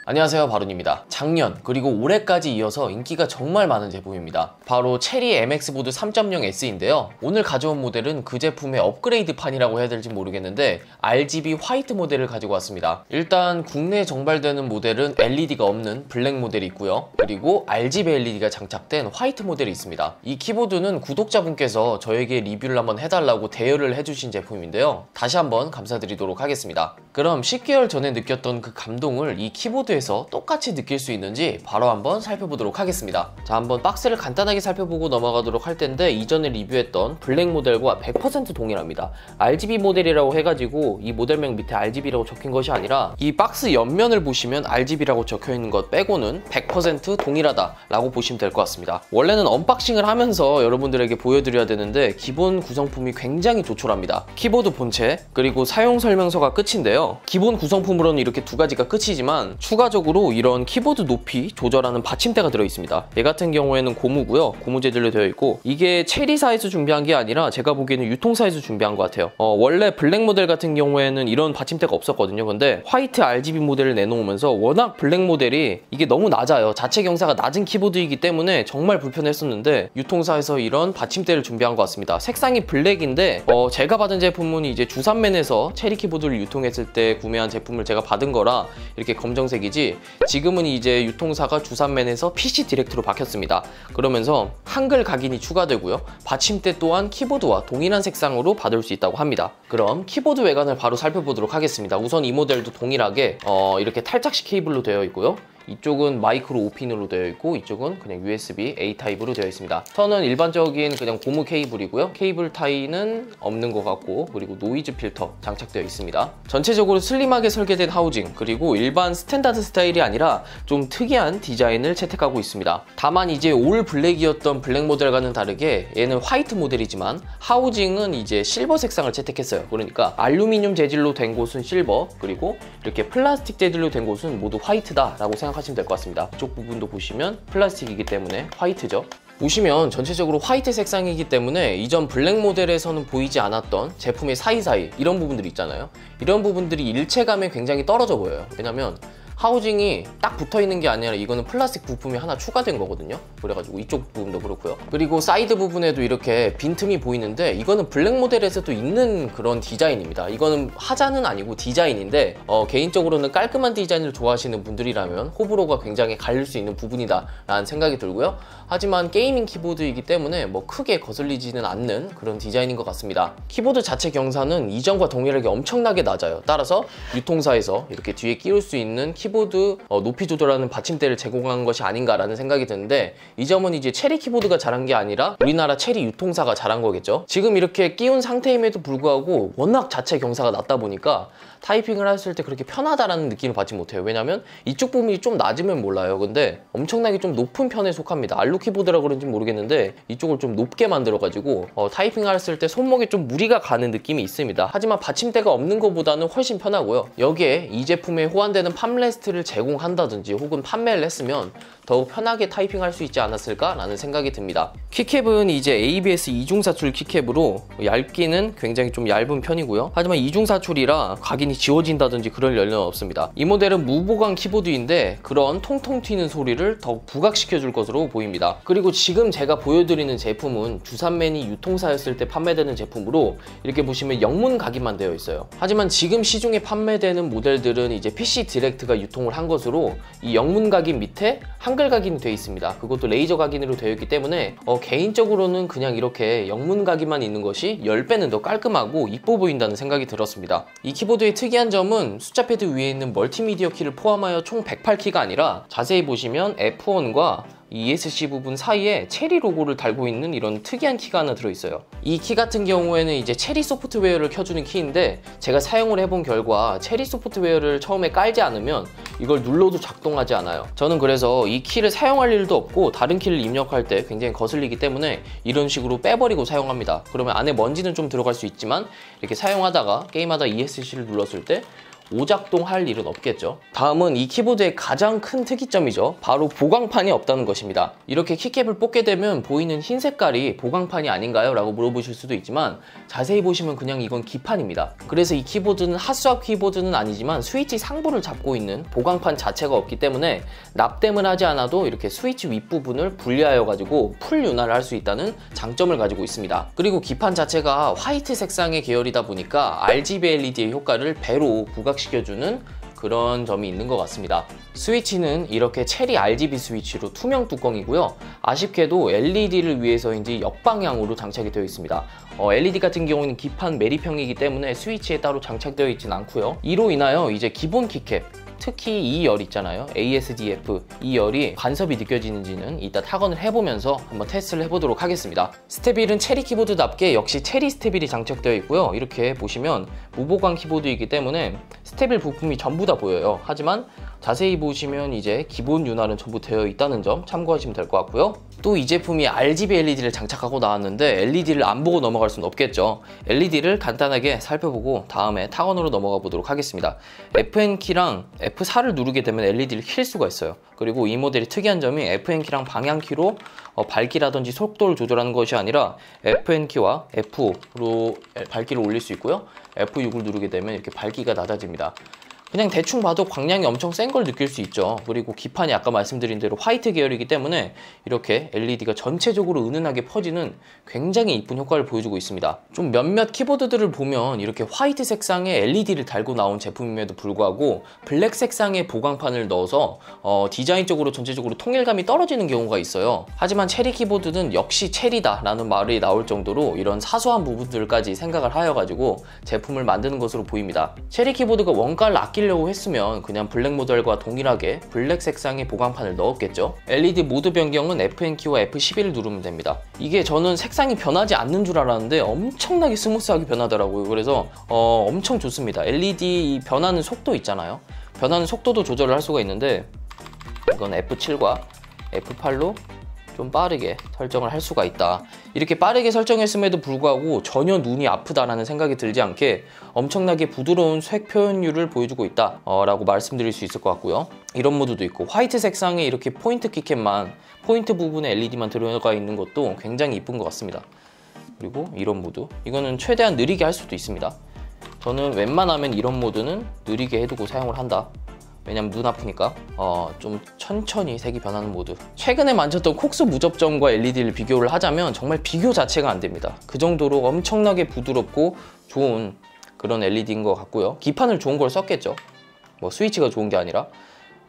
안녕하세요, 바론입니다. 작년 그리고 올해까지 이어서 인기가 정말 많은 제품입니다. 바로 체리 MX 보드 3.0S인데요 오늘 가져온 모델은 그 제품의 업그레이드판이라고 해야 될지 모르겠는데 RGB 화이트 모델을 가지고 왔습니다. 일단 국내에 정발되는 모델은 LED가 없는 블랙 모델이 있고요, 그리고 RGB LED가 장착된 화이트 모델이 있습니다. 이 키보드는 구독자분께서 저에게 리뷰를 한번 해달라고 대여를 해주신 제품인데요, 다시 한번 감사드리도록 하겠습니다. 그럼 10개월 전에 느꼈던 그 감동을 이 키보드에서 똑같이 느낄 수 있는지 바로 한번 살펴보도록 하겠습니다. 자, 한번 박스를 간단하게 살펴보고 넘어가도록 할 텐데, 이전에 리뷰했던 블랙 모델과 100% 동일합니다. RGB 모델이라고 해가지고 이 모델명 밑에 RGB라고 적힌 것이 아니라 이 박스 옆면을 보시면 RGB라고 적혀있는 것 빼고는 100% 동일하다 라고 보시면 될 것 같습니다. 원래는 언박싱을 하면서 여러분들에게 보여드려야 되는데 기본 구성품이 굉장히 조촐합니다. 키보드 본체 그리고 사용 설명서가 끝인데요, 기본 구성품으로는 이렇게 두 가지가 끝이지만 추가적으로 이런 키보드 높이 조절하는 받침대가 들어있습니다. 얘 같은 경우에는 고무고요, 고무 재질로 되어 있고, 이게 체리사에서 준비한 게 아니라 제가 보기에는 유통사에서 준비한 것 같아요. 원래 블랙 모델 같은 경우에는 이런 받침대가 없었거든요. 근데 화이트 RGB 모델을 내놓으면서 워낙 블랙 모델이 이게 너무 낮아요. 자체 경사가 낮은 키보드이기 때문에 정말 불편했었는데 유통사에서 이런 받침대를 준비한 것 같습니다. 색상이 블랙인데 제가 받은 제품은 이제 주산맨에서 체리 키보드를 유통했을 때 구매한 제품을 제가 받은 거라 이렇게 검정색이지, 지금은 이제 유통사가 주산맨에서 PC 디렉트로 바뀌었습니다. 그러면서 한글 각인이 추가되고요, 받침대 또한 키보드와 동일한 색상으로 받을 수 있다고 합니다. 그럼 키보드 외관을 바로 살펴보도록 하겠습니다. 우선 이 모델도 동일하게 이렇게 탈착식 케이블로 되어 있고요, 이쪽은 마이크로 5핀으로 되어 있고 이쪽은 그냥 USB A 타입으로 되어 있습니다. 선은 일반적인 그냥 고무 케이블이고요, 케이블 타이는 없는 것 같고, 그리고 노이즈 필터 장착되어 있습니다. 전체적으로 슬림하게 설계된 하우징, 그리고 일반 스탠다드 스타일이 아니라 좀 특이한 디자인을 채택하고 있습니다. 다만 이제 올 블랙이었던 블랙 모델과는 다르게 얘는 화이트 모델이지만 하우징은 이제 실버 색상을 채택했어요. 그러니까 알루미늄 재질로 된 곳은 실버, 그리고 이렇게 플라스틱 재질로 된 곳은 모두 화이트다 라고 생각하시면 될 것 같습니다. 이쪽 부분도 보시면 플라스틱이기 때문에 화이트죠. 보시면 전체적으로 화이트 색상이기 때문에 이전 블랙 모델에서는 보이지 않았던 제품의 사이사이 이런 부분들이 있잖아요. 이런 부분들이 일체감에 굉장히 떨어져 보여요. 왜냐면 하우징이 딱 붙어있는 게 아니라 이거는 플라스틱 부품이 하나 추가된 거거든요. 그래가지고 이쪽 부분도 그렇고요. 그리고 사이드 부분에도 이렇게 빈틈이 보이는데 이거는 블랙 모델에서도 있는 그런 디자인입니다. 이거는 하자는 아니고 디자인인데 개인적으로는 깔끔한 디자인을 좋아하시는 분들이라면 호불호가 굉장히 갈릴 수 있는 부분이다 라는 생각이 들고요. 하지만 게이밍 키보드이기 때문에 뭐 크게 거슬리지는 않는 그런 디자인인 것 같습니다. 키보드 자체 경사는 이전과 동일하게 엄청나게 낮아요. 따라서 유통사에서 이렇게 뒤에 끼울 수 있는 키보드 높이 조절하는 받침대를 제공한 것이 아닌가라는 생각이 드는데, 이 점은 이제 체리 키보드가 잘한 게 아니라 우리나라 체리 유통사가 잘한 거겠죠. 지금 이렇게 끼운 상태임에도 불구하고 워낙 자체 경사가 낮다 보니까 타이핑을 했을 때 그렇게 편하다라는 느낌을 받지 못해요. 왜냐면 이쪽 부분이 좀 낮으면 몰라요. 근데 엄청나게 좀 높은 편에 속합니다. 알루 키보드라고 그런지 모르겠는데 이쪽을 좀 높게 만들어가지고 타이핑을 했을 때 손목에 좀 무리가 가는 느낌이 있습니다. 하지만 받침대가 없는 것보다는 훨씬 편하고요. 여기에 이 제품에 호환되는 팜레스트를 제공한다든지 혹은 판매를 했으면 더욱 편하게 타이핑할 수 있지 않았을까 라는 생각이 듭니다. 키캡은 이제 ABS 이중사출 키캡으로 얇기는 굉장히 좀 얇은 편이고요, 하지만 이중사출이라 각인이 지워진다든지 그럴 연료는 없습니다. 이 모델은 무보강 키보드인데 그런 통통 튀는 소리를 더욱 부각시켜 줄 것으로 보입니다. 그리고 지금 제가 보여드리는 제품은 주산맨이 유통사였을 때 판매되는 제품으로 이렇게 보시면 영문 각인만 되어 있어요. 하지만 지금 시중에 판매되는 모델들은 이제 PC 디렉트가 유통을 한 것으로 이 영문 각인 밑에 한글 각인이 되어 있습니다. 그것도 레이저 각인으로 되어 있기 때문에 개인적으로는 그냥 이렇게 영문 각인만 있는 것이 10배는 더 깔끔하고 이뻐 보인다는 생각이 들었습니다. 이 키보드의 특이한 점은 숫자 패드 위에 있는 멀티미디어 키를 포함하여 총 108키가 아니라 자세히 보시면 F1과 이 ESC 부분 사이에 체리 로고를 달고 있는 이런 특이한 키가 하나 들어있어요. 이 키 같은 경우에는 이제 체리 소프트웨어를 켜주는 키인데, 제가 사용을 해본 결과 체리 소프트웨어를 처음에 깔지 않으면 이걸 눌러도 작동하지 않아요. 저는 그래서 이 키를 사용할 일도 없고 다른 키를 입력할 때 굉장히 거슬리기 때문에 이런 식으로 빼버리고 사용합니다. 그러면 안에 먼지는 좀 들어갈 수 있지만 이렇게 사용하다가 게임하다 ESC를 눌렀을 때 오작동할 일은 없겠죠. 다음은 이 키보드의 가장 큰 특이점이죠. 바로 보강판이 없다는 것입니다. 이렇게 키캡을 뽑게 되면 보이는 흰 색깔이 보강판이 아닌가요? 라고 물어보실 수도 있지만 자세히 보시면 그냥 이건 기판입니다. 그래서 이 키보드는 핫스왑 키보드는 아니지만 스위치 상부를 잡고 있는 보강판 자체가 없기 때문에 납땜을 하지 않아도 이렇게 스위치 윗부분을 분리하여 가지고 풀 윤활을 할 수 있다는 장점을 가지고 있습니다. 그리고 기판 자체가 화이트 색상의 계열이다 보니까 RGB LED의 효과를 배로 부각시켜주는 그런 점이 있는 것 같습니다. 스위치는 이렇게 체리 RGB 스위치로 투명 뚜껑이고요. 아쉽게도 LED를 위해서인지 역방향으로 장착이 되어 있습니다. LED 같은 경우는 기판 매립형이기 때문에 스위치에 따로 장착되어 있진 않고요. 이로 인하여 이제 기본 키캡, 특히 이 열 있잖아요. ASDF 이 열이 간섭이 느껴지는지는 이따 타건을 해보면서 한번 테스트를 해보도록 하겠습니다. 스테빌은 체리 키보드답게 역시 체리 스테빌이 장착되어 있고요. 이렇게 보시면 무보강 키보드이기 때문에 스테빌 부품이 전부 다 보여요. 하지만 자세히 보시면 이제 기본 윤활은 전부 되어 있다는 점 참고하시면 될 것 같고요. 또 이 제품이 RGB LED를 장착하고 나왔는데 LED를 안 보고 넘어갈 수는 없겠죠. LED를 간단하게 살펴보고 다음에 타건으로 넘어가 보도록 하겠습니다. FN키랑 F4를 누르게 되면 LED를 킬 수가 있어요. 그리고 이 모델이 특이한 점이 FN키랑 방향키로 밝기라든지 속도를 조절하는 것이 아니라 FN키와 F로 밝기를 올릴 수 있고요. F6을 누르게 되면 이렇게 밝기가 낮아집니다. 그냥 대충 봐도 광량이 엄청 센 걸 느낄 수 있죠. 그리고 기판이 아까 말씀드린 대로 화이트 계열이기 때문에 이렇게 LED가 전체적으로 은은하게 퍼지는 굉장히 이쁜 효과를 보여주고 있습니다. 좀 몇몇 키보드들을 보면 이렇게 화이트 색상의 LED를 달고 나온 제품임에도 불구하고 블랙 색상의 보강판을 넣어서 디자인적으로 전체적으로 통일감이 떨어지는 경우가 있어요. 하지만 체리 키보드는 역시 체리다 라는 말이 나올 정도로 이런 사소한 부분들까지 생각을 하여 가지고 제품을 만드는 것으로 보입니다. 체리 키보드가 원가를 아끼려고 했으면 그냥 블랙 모델과 동일하게 블랙 색상의 보강판을 넣었겠죠. LED 모드 변경은 FN키와 F11을 누르면 됩니다. 이게 저는 색상이 변하지 않는 줄 알았는데 엄청나게 스무스하게 변하더라고요. 그래서 엄청 좋습니다. LED 변하는 속도 있잖아요. 변하는 속도도 조절을 할 수가 있는데 이건 F7과 F8로 좀 빠르게 설정을 할 수가 있다. 이렇게 빠르게 설정했음에도 불구하고 전혀 눈이 아프다라는 생각이 들지 않게 엄청나게 부드러운 색 표현율을 보여주고 있다 라고 말씀드릴 수 있을 것 같고요. 이런 모드도 있고 화이트 색상의 이렇게 포인트 키캡만 포인트 부분에 LED만 들어가 있는 것도 굉장히 이쁜 것 같습니다. 그리고 이런 모드, 이거는 최대한 느리게 할 수도 있습니다. 저는 웬만하면 이런 모드는 느리게 해두고 사용을 한다. 왜냐면 눈 아프니까 좀 천천히 색이 변하는 모드. 최근에 만졌던 콕스 무접점과 LED를 비교를 하자면 정말 비교 자체가 안 됩니다. 그 정도로 엄청나게 부드럽고 좋은 그런 LED인 것 같고요. 기판을 좋은 걸 썼겠죠. 뭐 스위치가 좋은 게 아니라.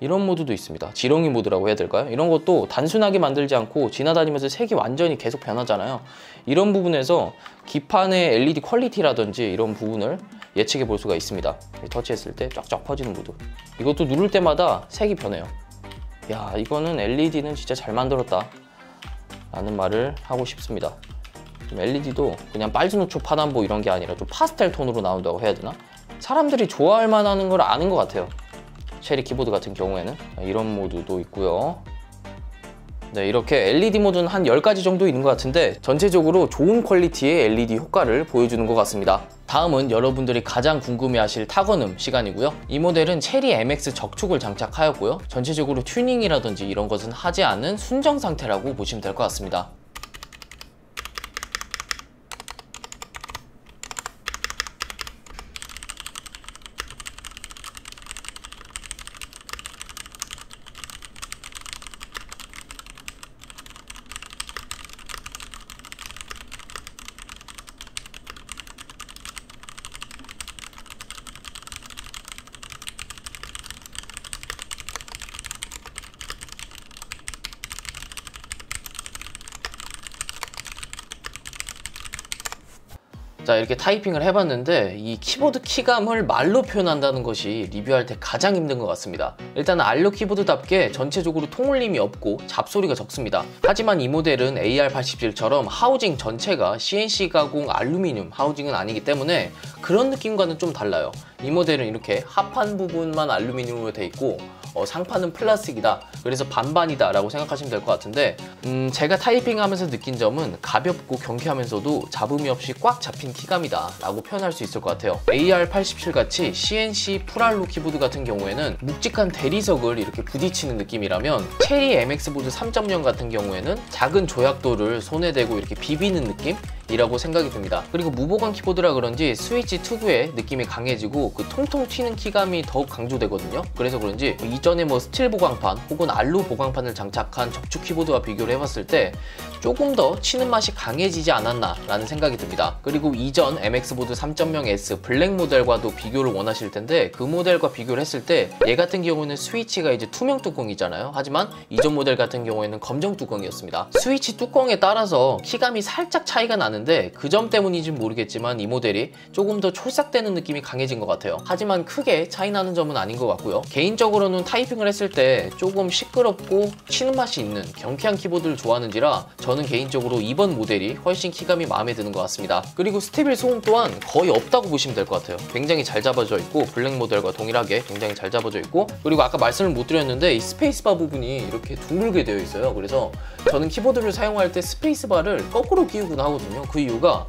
이런 모드도 있습니다. 지렁이 모드라고 해야 될까요? 이런 것도 단순하게 만들지 않고 지나다니면서 색이 완전히 계속 변하잖아요. 이런 부분에서 기판의 LED 퀄리티라든지 이런 부분을 예측해 볼 수가 있습니다. 터치했을 때 쫙쫙 퍼지는 모드. 이것도 누를 때마다 색이 변해요. 야, 이거는 LED는 진짜 잘 만들었다 라는 말을 하고 싶습니다. 좀 LED도 그냥 빨주노초 파남보 이런 게 아니라 좀 파스텔 톤으로 나온다고 해야 되나? 사람들이 좋아할 만한 걸 아는 것 같아요. 체리 키보드 같은 경우에는 이런 모드도 있고요. 네, 이렇게 LED 모드는 한 10가지 정도 있는 것 같은데 전체적으로 좋은 퀄리티의 LED 효과를 보여주는 것 같습니다. 다음은 여러분들이 가장 궁금해하실 타건음 시간이고요. 이 모델은 체리 MX 적축을 장착하였고요. 전체적으로 튜닝이라든지 이런 것은 하지 않은 순정 상태라고 보시면 될 것 같습니다. 자, 이렇게 타이핑을 해봤는데 이 키보드 키감을 말로 표현한다는 것이 리뷰할 때 가장 힘든 것 같습니다. 일단 알료 키보드답게 전체적으로 통울림이 없고 잡소리가 적습니다. 하지만 이 모델은 AR87처럼 하우징 전체가 CNC 가공 알루미늄 하우징은 아니기 때문에 그런 느낌과는 좀 달라요. 이 모델은 이렇게 하판 부분만 알루미늄으로 되어 있고 상판은 플라스틱이다, 그래서 반반이다 라고 생각하시면 될 것 같은데 제가 타이핑하면서 느낀 점은 가볍고 경쾌하면서도 잡음이 없이 꽉 잡힌 키감이다 라고 표현할 수 있을 것 같아요. AR87 같이 CNC 풀알로 키보드 같은 경우에는 묵직한 대리석을 이렇게 부딪히는 느낌이라면 체리 MX 보드 3.0 같은 경우에는 작은 조약돌을 손에 대고 이렇게 비비는 느낌? 이라고 생각이 듭니다. 그리고 무보강 키보드라 그런지 스위치 특유의 느낌이 강해지고 그 통통 튀는 키감이 더욱 강조되거든요. 그래서 그런지 이전에 뭐 스틸 보강판 혹은 알루 보강판을 장착한 적축 키보드와 비교를 해봤을 때 조금 더 치는 맛이 강해지지 않았나 라는 생각이 듭니다. 그리고 이전 MX 보드 3.0S 블랙 모델과도 비교를 원하실 텐데 그 모델과 비교를 했을 때 얘 같은 경우는 스위치가 이제 투명 뚜껑이잖아요. 하지만 이전 모델 같은 경우에는 검정 뚜껑이었습니다. 스위치 뚜껑에 따라서 키감이 살짝 차이가 나는데 그 점 때문인지는 모르겠지만 이 모델이 조금 더 촐싹대는 느낌이 강해진 것 같아요. 하지만 크게 차이 나는 점은 아닌 것 같고요. 개인적으로는 타이핑을 했을 때 조금 시끄럽고 치는 맛이 있는 경쾌한 키보드를 좋아하는지라 저는 개인적으로 이번 모델이 훨씬 키감이 마음에 드는 것 같습니다. 그리고 스테빌 소음 또한 거의 없다고 보시면 될 것 같아요. 굉장히 잘 잡아져 있고 블랙 모델과 동일하게 굉장히 잘 잡아져 있고, 그리고 아까 말씀을 못 드렸는데 이 스페이스바 부분이 이렇게 둥글게 되어 있어요. 그래서 저는 키보드를 사용할 때 스페이스바를 거꾸로 끼우곤 하거든요. 그 이유가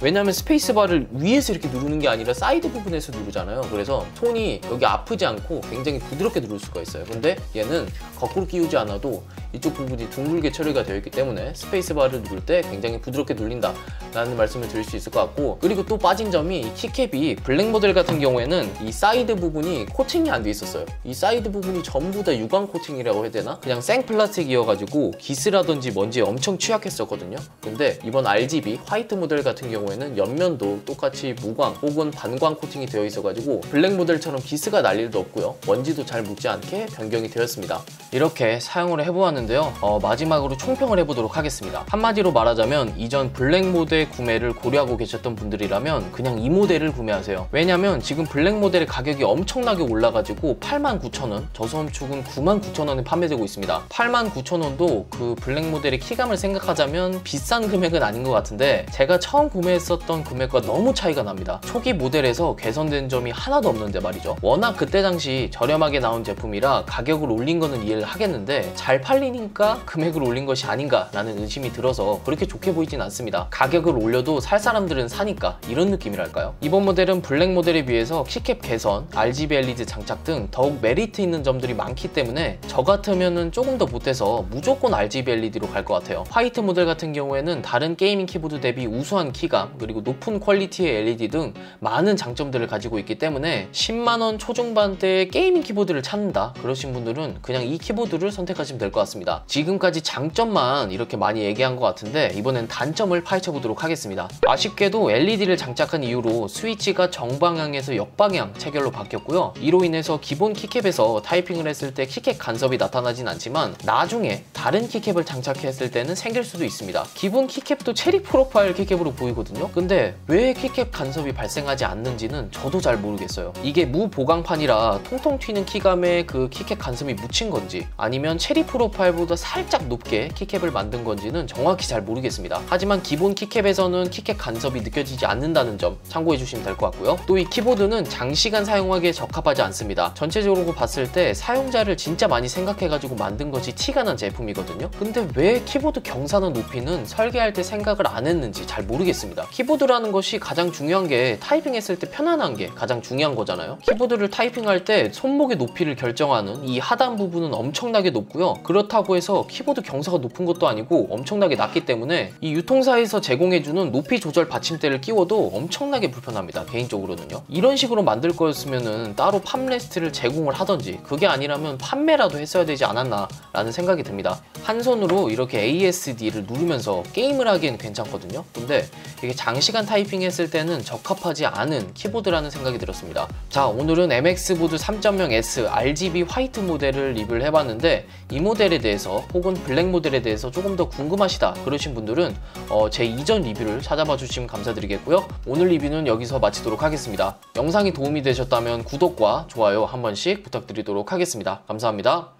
왜냐면 스페이스바를 위에서 이렇게 누르는 게 아니라 사이드 부분에서 누르잖아요. 그래서 손이 여기 아프지 않고 굉장히 부드럽게 누를 수가 있어요. 근데 얘는 거꾸로 끼우지 않아도 이쪽 부분이 둥글게 처리가 되어 있기 때문에 스페이스바를 누를 때 굉장히 부드럽게 눌린다 라는 말씀을 드릴 수 있을 것 같고, 그리고 또 빠진 점이 이 키캡이 블랙 모델 같은 경우에는 이 사이드 부분이 코팅이 안 돼 있었어요. 이 사이드 부분이 전부 다 유광 코팅이라고 해야 되나? 그냥 생 플라스틱이어가지고 기스라든지 먼지에 엄청 취약했었거든요. 근데 이번 RGB 화이트 모델 같은 경우에는 옆면도 똑같이 무광 혹은 반광 코팅이 되어 있어가지고 블랙 모델처럼 기스가 날 일도 없고요. 먼지도 잘 묻지 않게 변경이 되었습니다. 이렇게 사용을 해보았는데요. 마지막으로 총평을 해보도록 하겠습니다. 한마디로 말하자면 이전 블랙 모델 구매를 고려하고 계셨던 분들이라면 그냥 이 모델을 구매하세요. 왜냐면 지금 블랙 모델의 가격이 엄청나게 올라가지고 89,000원, 저소음축은 99,000원에 판매되고 있습니다. 89,000원도 그 블랙 모델의 키감을 생각하자면 비싼 금액은 아닌 것 같은데 제가 처음 구매했었던 금액과 너무 차이가 납니다. 초기 모델에서 개선된 점이 하나도 없는데 말이죠. 워낙 그때 당시 저렴하게 나온 제품이라 가격을 올린 거는 이해를 하겠는데 잘 팔리니까 금액을 올린 것이 아닌가 라는 의심이 들어서 그렇게 좋게 보이진 않습니다. 가격을 올려도 살 사람들은 사니까 이런 느낌이랄까요? 이번 모델은 블랙 모델에 비해서 키캡 개선, RGB LED 장착 등 더욱 메리트 있는 점들이 많기 때문에 저 같으면은 조금 더 보태서 무조건 RGB LED로 갈 것 같아요. 화이트 모델 같은 경우에는 다른 게이밍 키보드 대비 우수한 키감 그리고 높은 퀄리티의 LED 등 많은 장점들을 가지고 있기 때문에 10만원 초중반대의 게이밍 키보드를 찾는다 그러신 분들은 그냥 이 키보드를 선택하시면 될 것 같습니다. 지금까지 장점만 이렇게 많이 얘기한 것 같은데 이번엔 단점을 파헤쳐 보도록 하겠습니다. 아쉽게도 LED를 장착한 이후로 스위치가 정방향에서 역방향 체결로 바뀌었고요. 이로 인해서 기본 키캡에서 타이핑을 했을 때 키캡 간섭이 나타나진 않지만 나중에 다른 키캡을 장착했을 때는 생길 수도 있습니다. 기본 키캡도 체리 프로파일 키캡으로 보이거든요. 근데 왜 키캡 간섭이 발생하지 않는지는 저도 잘 모르겠어요. 이게 무보강판이라 통통 튀는 키감에 그 키캡 간섭이 묻힌 건지 아니면 체리 프로파일보다 살짝 높게 키캡을 만든 건지는 정확히 잘 모르겠습니다. 하지만 기본 키캡에서는 키캡 간섭이 느껴지지 않는다는 점 참고해 주시면 될 것 같고요. 또 이 키보드는 장시간 사용하기에 적합하지 않습니다. 전체적으로 봤을 때 사용자를 진짜 많이 생각해가지고 만든 것이 티가 난 제품이거든요. 근데 왜 키보드 경사나 높이는 설계할 때 생각을 안 했는지 잘 모르겠습니다. 키보드라는 것이 가장 중요한 게 타이핑했을 때 편안한 게 가장 중요한 거잖아요. 키보드를 타이핑할 때 손목의 높이를 결정하는 이 하단 부분은 엄청나게 높고요. 그렇다고 해서 키보드 경사가 높은 것도 아니고 엄청나게 낮기 때문에 이 유통사에서 제공해주는 높이 조절 받침대를 끼워도 엄청나게 불편합니다. 개인적으로는요. 이런 식으로 만들 거였으면 따로 팜레스트를 제공을 하던지 그게 아니라면 판매라도 했어야 되지 않았나 라는 생각이 듭니다. 한 손으로 이렇게 ASD를 누르면서 게임을 하기엔 괜찮거든요. 근데 이게 장시간 타이핑 했을 때는 적합하지 않은 키보드라는 생각이 들었습니다. 자, 오늘은 MX 보드 3.0S RGB 화이트 모델을 리뷰를 해봤는데 이 모델에 대해서 혹은 블랙 모델에 대해서 조금 더 궁금하시다 그러신 분들은 제 이전 리뷰를 찾아봐 주시면 감사드리겠고요. 오늘 리뷰는 여기서 마치도록 하겠습니다. 영상이 도움이 되셨다면 구독과 좋아요 한 번씩 부탁드리도록 하겠습니다. 감사합니다.